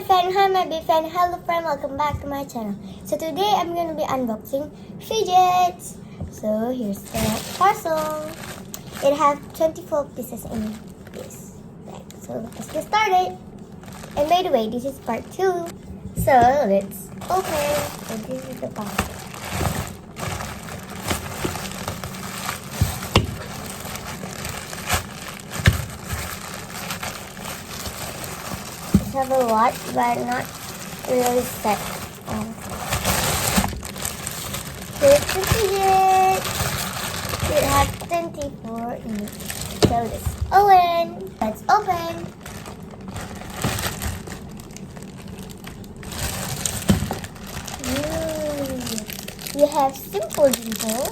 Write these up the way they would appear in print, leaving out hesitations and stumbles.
hi my big fan, hello friend, welcome back to my channel. So today I'm going to be unboxing fidgets. So here's the parcel. It has 24 pieces in this bag. So let's get started. And by the way, this is part 2. So let's open. So this is the box. Have a lot, but not really set. Here's the fidget. It has 24 in it. So let's open. We have simple dimple.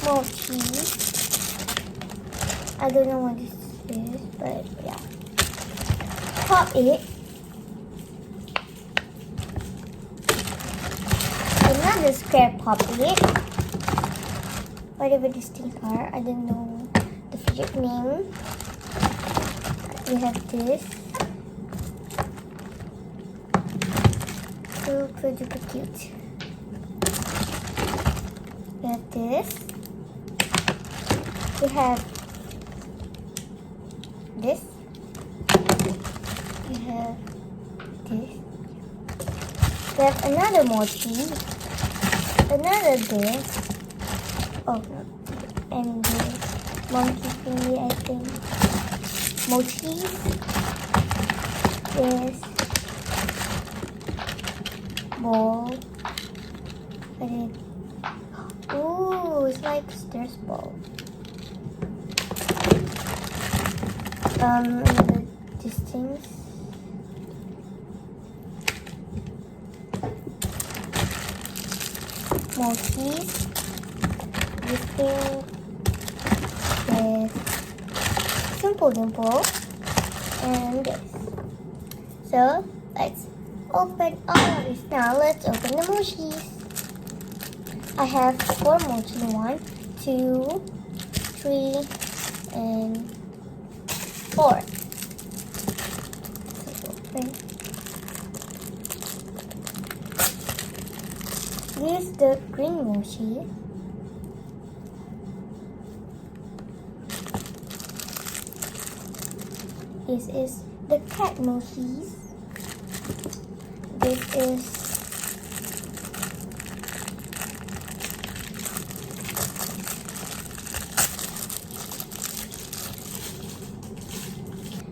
Mochi. I don't know what this is, but yeah. Pop it. Another square pop it. Whatever this thing are, I don't know the fidget name. We have this. So pretty cute. We have this. We have this. We have this. We have another mochi. Another this. Oh no. And this monkey thingy, I think. Mochi. This ball. And then, ooh, it's like stairs ball. These things. Mochi. This thing with simple dimple. And this. So, let's open all of this. Now, let's open the mochis. I have 4 mochi. 1, 2, 3, and 4. So open. This is the green mochi. This is the cat mochis.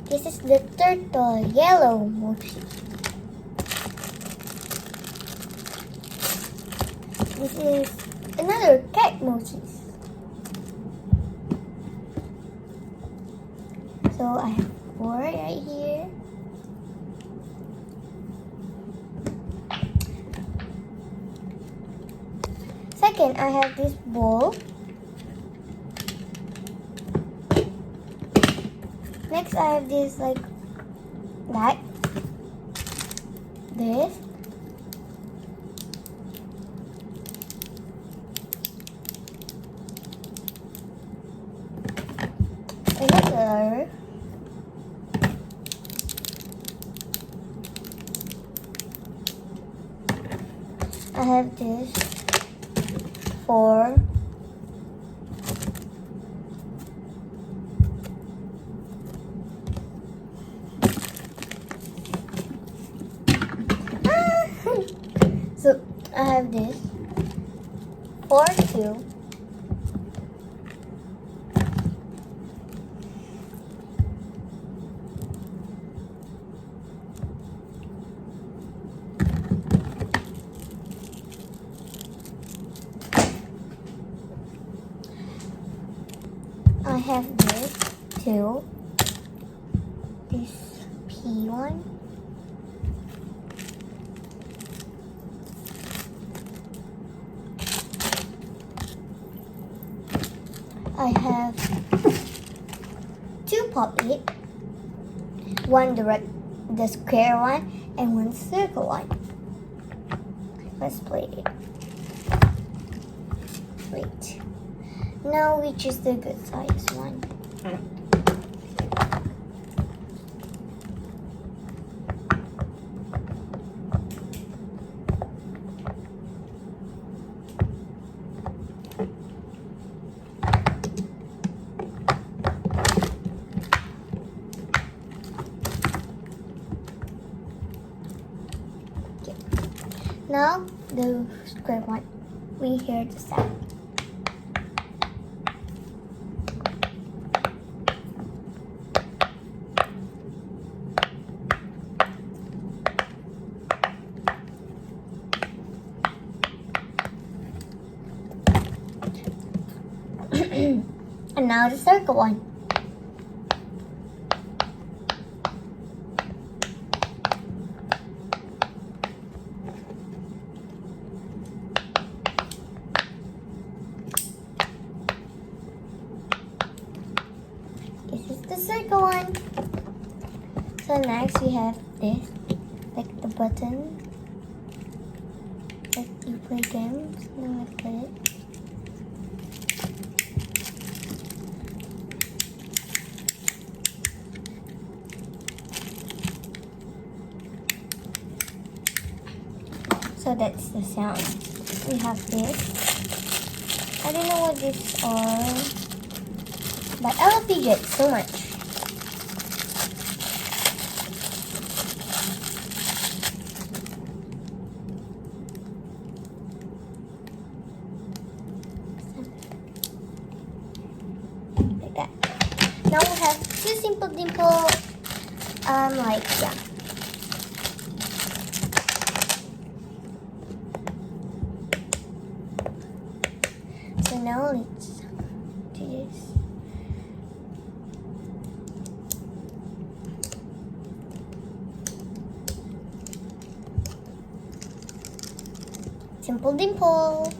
This is the turtle yellow mochi. This is another cat mochis. So I have 4 right here. Second, I have this bowl. Next, I have this like that. This. Another. I have this 4. So I have this 4, 2. I have this 2. This P1. I have 2 pop-it, 1 the square one and 1 circle one. Let's play it. Wait. Now we choose the good size one. now the square one. We hear the sound. And now the circle one. This is the circle one. So next we have this, like the button. Like you play games. Now I put it. So that's the sound. We have this. I don't know what these are, but I love fidgets so much. Like that. Now we have two simple dimple. Like yeah. So now let's do this. Simple dimple.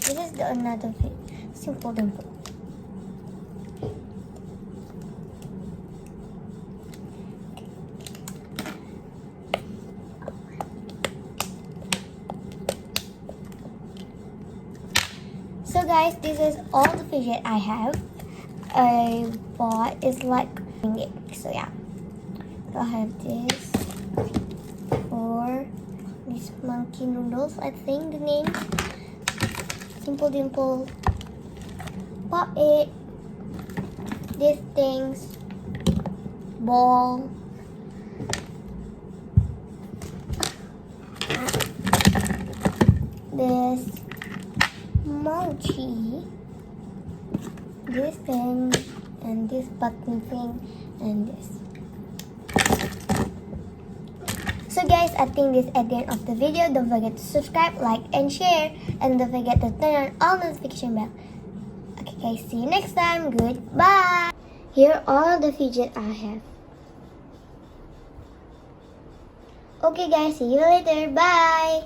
This is the another thing. Simple dimple. So guys, this is all the fidget I have. I bought is like it. So yeah. So I have this or these monkey noodles, I think the name. Simple dimple. Pop it. These things. Ball. This mochi, this thing, and this button thing, and this. So guys, I think this is at the end of the video. Don't forget to subscribe, like, and share, and don't forget to turn on all notification bell. Okay guys, see you next time. Goodbye. Here are all the fidget I have. Okay guys, see you later. Bye.